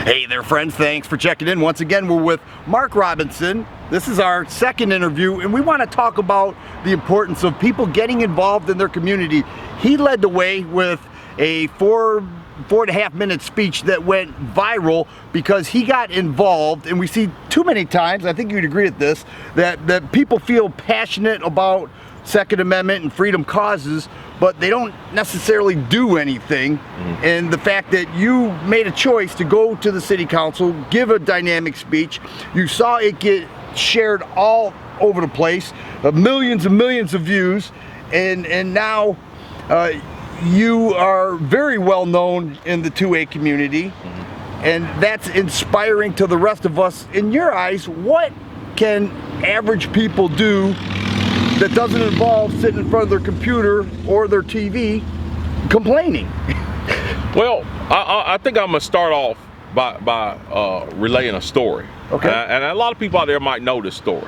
Hey there, friends. Thanks for checking in. Once again, we're with Mark Robinson. This is our second interview, and we want to talk about the importance of people getting involved in their community. He led the way with a four and a half minute speech that went viral because he got involved, and we see too many times, I think you'd agree with this, that people feel passionate about Second Amendment and freedom causes, but they don't necessarily do anything. And the fact that you made a choice to go to the city council, give a dynamic speech, you saw it get shared all over the place, millions and millions of views, and now you are very well known in the 2A community, and that's inspiring to the rest of us. In your eyes, what can average people do that doesn't involve sitting in front of their computer or their TV complaining? Well, I think I'm gonna start off by relaying a story. Okay. And a lot of people out there might know this story.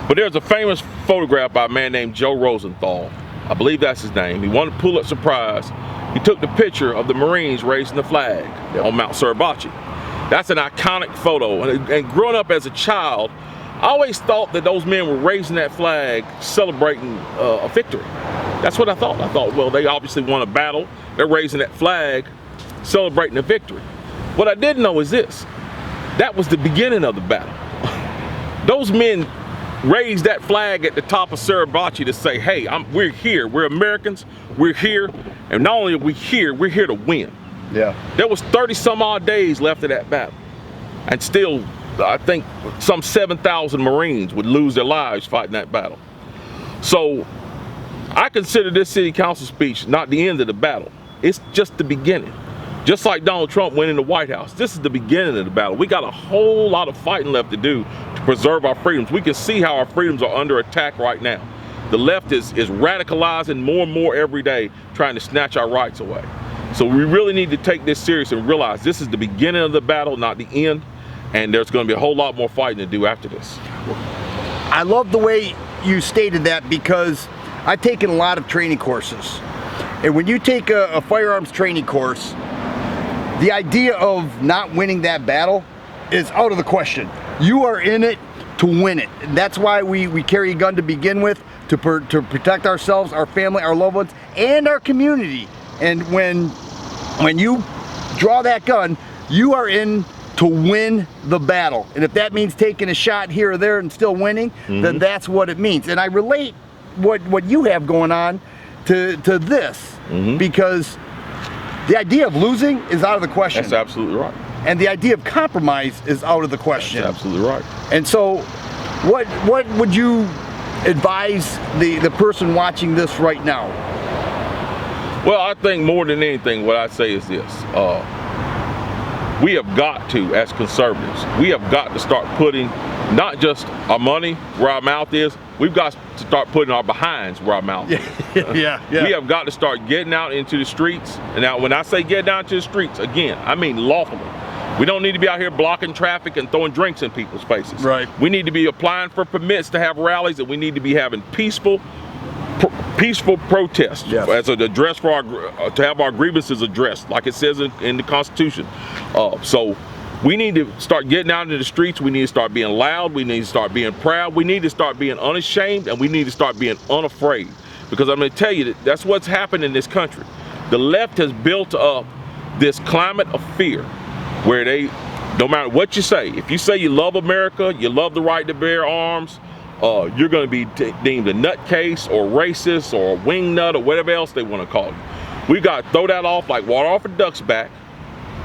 But there's a famous photograph by a man named Joe Rosenthal. I believe that's his name. He won a Pulitzer Prize. He took the picture of the Marines raising the flag on Mount Suribachi. That's an iconic photo. And growing up as a child, I always thought that those men were raising that flag, celebrating a victory. That's what I thought. I thought, well, they obviously won a battle. They're raising that flag, celebrating a victory. What I didn't know is this. That was the beginning of the battle. Those men raised that flag at the top of Suribachi to say, hey, we're here. We're Americans. We're here. And not only are we here to win. Yeah. There was 30 some odd days left of that battle. And still, I think some 7,000 Marines would lose their lives fighting that battle. So I consider this city council speech not the end of the battle. It's just the beginning. Just like Donald Trump went in the White House, this is the beginning of the battle. We got a whole lot of fighting left to do to preserve our freedoms. We can see how our freedoms are under attack right now. The left is radicalizing more and more every day, trying to snatch our rights away. So we really need to take this serious and realize this is the beginning of the battle, not the end. And there's going to be a whole lot more fighting to do after this. I love the way you stated that, because I've taken a lot of training courses. And when you take a firearms training course, the idea of not winning that battle is out of the question. You are in it to win it. And that's why we carry a gun to begin with, to protect ourselves, our family, our loved ones, and our community. And when you draw that gun, you are in to win the battle. And if that means taking a shot here or there and still winning, then that's what it means. And I relate what you have going on to this, because the idea of losing is out of the question. That's absolutely right. And the idea of compromise is out of the question. That's absolutely right. And so what would you advise the person watching this right now? Well, I think more than anything, what I'd say is this. We have got to, as conservatives, we have got to start putting not just our money where our mouth is, we've got to start putting our behinds where our mouth is. Yeah. We have got to start getting out into the streets. And now, when I say get out to the streets, again, I mean lawfully. We don't need to be out here blocking traffic and throwing drinks in people's faces. Right. We need to be applying for permits to have rallies, and we need to be having peaceful protest, yes, as an address for our to have our grievances addressed, like it says in the Constitution. So we need to start getting out into the streets. We need to start being loud. We need to start being proud. We need to start being unashamed, and we need to start being unafraid. Because I'm going to tell you that's what's happened in this country. The left has built up this climate of fear, where they, no matter what you say, if you say you love America, you love the right to bear arms, you're going to be deemed a nutcase or racist or a wingnut or whatever else they want to call you. We got to throw that off like water off a duck's back,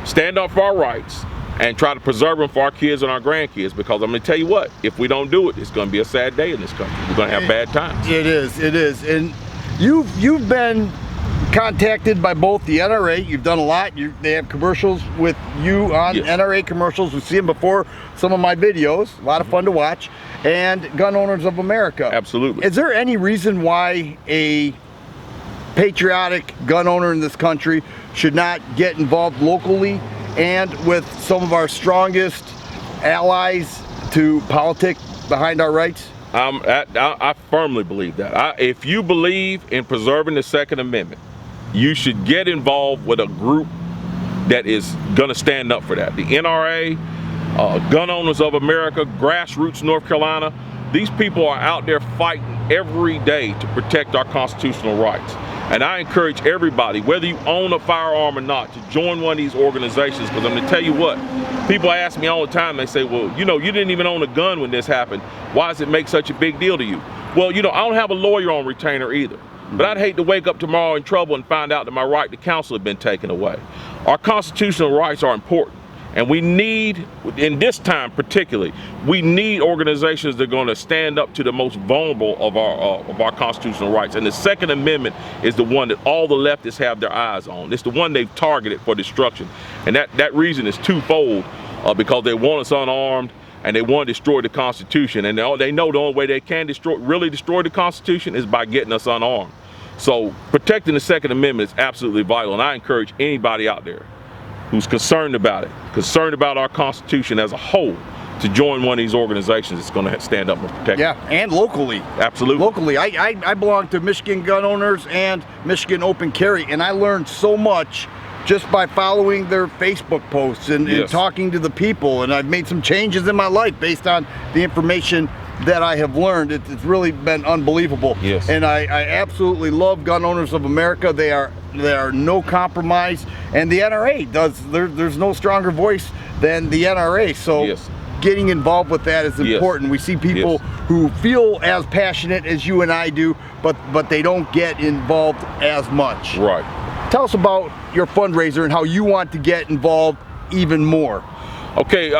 stand up for our rights, and try to preserve them for our kids and our grandkids. Because I'm going to tell you what, if we don't do it, it's going to be a sad day in this country. We're going to have bad times. It is. And you've been contacted by both the NRA. You've done a lot. They have commercials with you on, yes, NRA commercials. We've seen them before some of my videos. A lot of fun to watch. And Gun Owners of America. Absolutely. Is there any reason why a patriotic gun owner in this country should not get involved locally and with some of our strongest allies to politic behind our rights? I firmly believe that. If you believe in preserving the Second Amendment, you should get involved with a group that is going to stand up for that. The NRA, Gun Owners of America, Grassroots North Carolina, these people are out there fighting every day to protect our constitutional rights. And I encourage everybody, whether you own a firearm or not, to join one of these organizations, because I'm going to tell you what, people ask me all the time, they say, well, you know, you didn't even own a gun when this happened. Why does it make such a big deal to you? Well, you know, I don't have a lawyer on retainer either. But I'd hate to wake up tomorrow in trouble and find out that my right to counsel had been taken away. Our constitutional rights are important. And we need, in this time particularly, we need organizations that are going to stand up to the most vulnerable of our constitutional rights. And the Second Amendment is the one that all the leftists have their eyes on. It's the one they've targeted for destruction. And that reason is twofold, because they want us unarmed and they want to destroy the Constitution. And they know the only way they can really destroy the Constitution is by getting us unarmed. So protecting the Second Amendment is absolutely vital. And I encourage anybody out there who's concerned about it, concerned about our Constitution as a whole, to join one of these organizations that's going to stand up and protect it. Yeah, and locally. Absolutely. Locally. I belong to Michigan Gun Owners and Michigan Open Carry, and I learned so much just by following their Facebook posts and talking to the people, and I've made some changes in my life based on the information that I have learned. It's really been unbelievable. Yes. And I absolutely love Gun Owners of America. They are no compromise, and the NRA there's no stronger voice than the NRA. So getting involved with that is important. We see people who feel as passionate as you and I do, but they don't get involved as much. Right. Tell us about your fundraiser and how you want to get involved even more. Okay,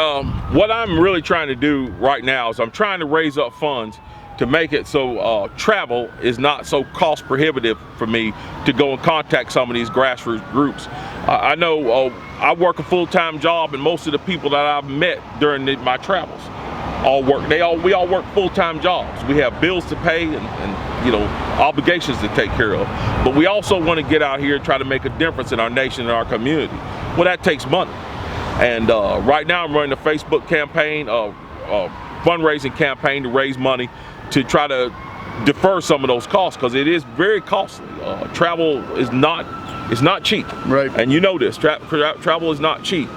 what I'm really trying to do right now is I'm trying to raise up funds to make it so travel is not so cost prohibitive for me to go and contact some of these grassroots groups. I know I work a full-time job, and most of the people that I've met during my travels we all work full-time jobs. We have bills to pay and you know, obligations to take care of. But we also want to get out here and try to make a difference in our nation and our community. Well, that takes money. And right now I'm running a Facebook campaign, fundraising campaign to raise money to try to defer some of those costs, because it is very costly. Travel is not cheap. Right. And you know this, travel is not cheap.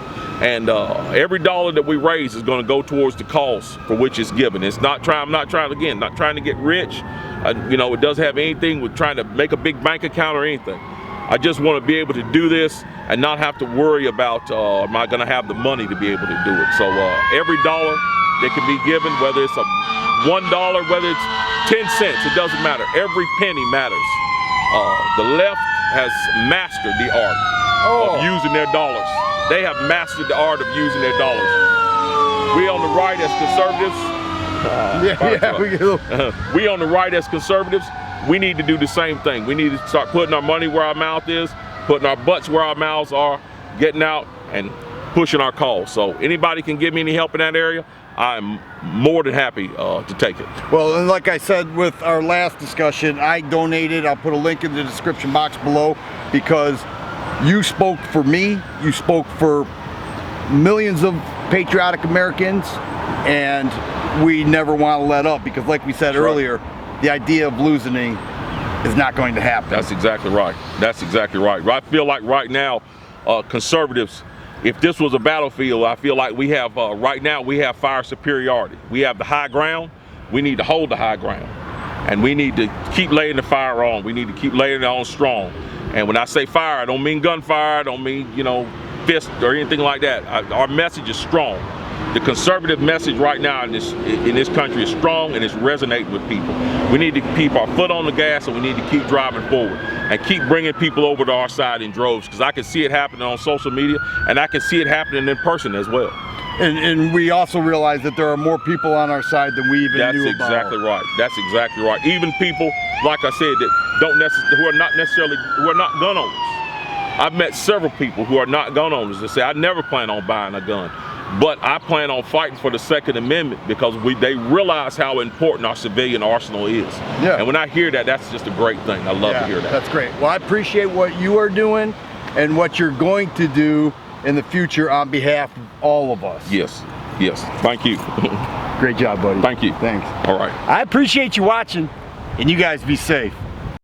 And every dollar that we raise is going to go towards the cause for which it's given. I'm not trying to get rich. You know, it doesn't have anything with trying to make a big bank account or anything. I just want to be able to do this and not have to worry about am I going to have the money to be able to do it. So every dollar that can be given, whether it's $1, whether it's 10 cents, it doesn't matter. Every penny matters. The left has mastered the art of using their dollars. They have mastered the art of using their dollars. We on the right as conservatives, we on the right as conservatives, we need to do the same thing. We need to start putting our money where our mouth is, putting our butts where our mouths are, getting out and pushing our cause. So anybody can give me any help in that area, I'm more than happy to take it. Well, and like I said with our last discussion, I donated. I'll put a link in the description box below, because you spoke for me, you spoke for millions of patriotic Americans, and we never want to let up, because like we said earlier, the idea of losing is not going to happen. That's exactly right. That's exactly right. I feel like right now, conservatives, if this was a battlefield, I feel like we have, right now, we have fire superiority. We have the high ground. We need to hold the high ground. And we need to keep laying the fire on. We need to keep laying it on strong. And when I say fire, I don't mean gunfire. I don't mean, you know, fist or anything like that. Our message is strong. The conservative message right now in this country is strong, and it's resonating with people. We need to keep our foot on the gas, and we need to keep driving forward and keep bringing people over to our side in droves, because I can see it happening on social media, and I can see it happening in person as well. And we also realize that there are more people on our side than we even knew about. That's exactly right. That's exactly right. Even people, like I said, that who are not gun owners. I've met several people who are not gun owners that say, I never plan on buying a gun, but I plan on fighting for the Second Amendment, because they realize how important our civilian arsenal is. Yeah. And when I hear that, that's just a great thing. I love to hear that. That's great. Well, I appreciate what you are doing and what you're going to do in the future on behalf of all of us. Yes, yes. Thank you. Great job, buddy. Thank you. Thanks. All right. I appreciate you watching, and you guys be safe.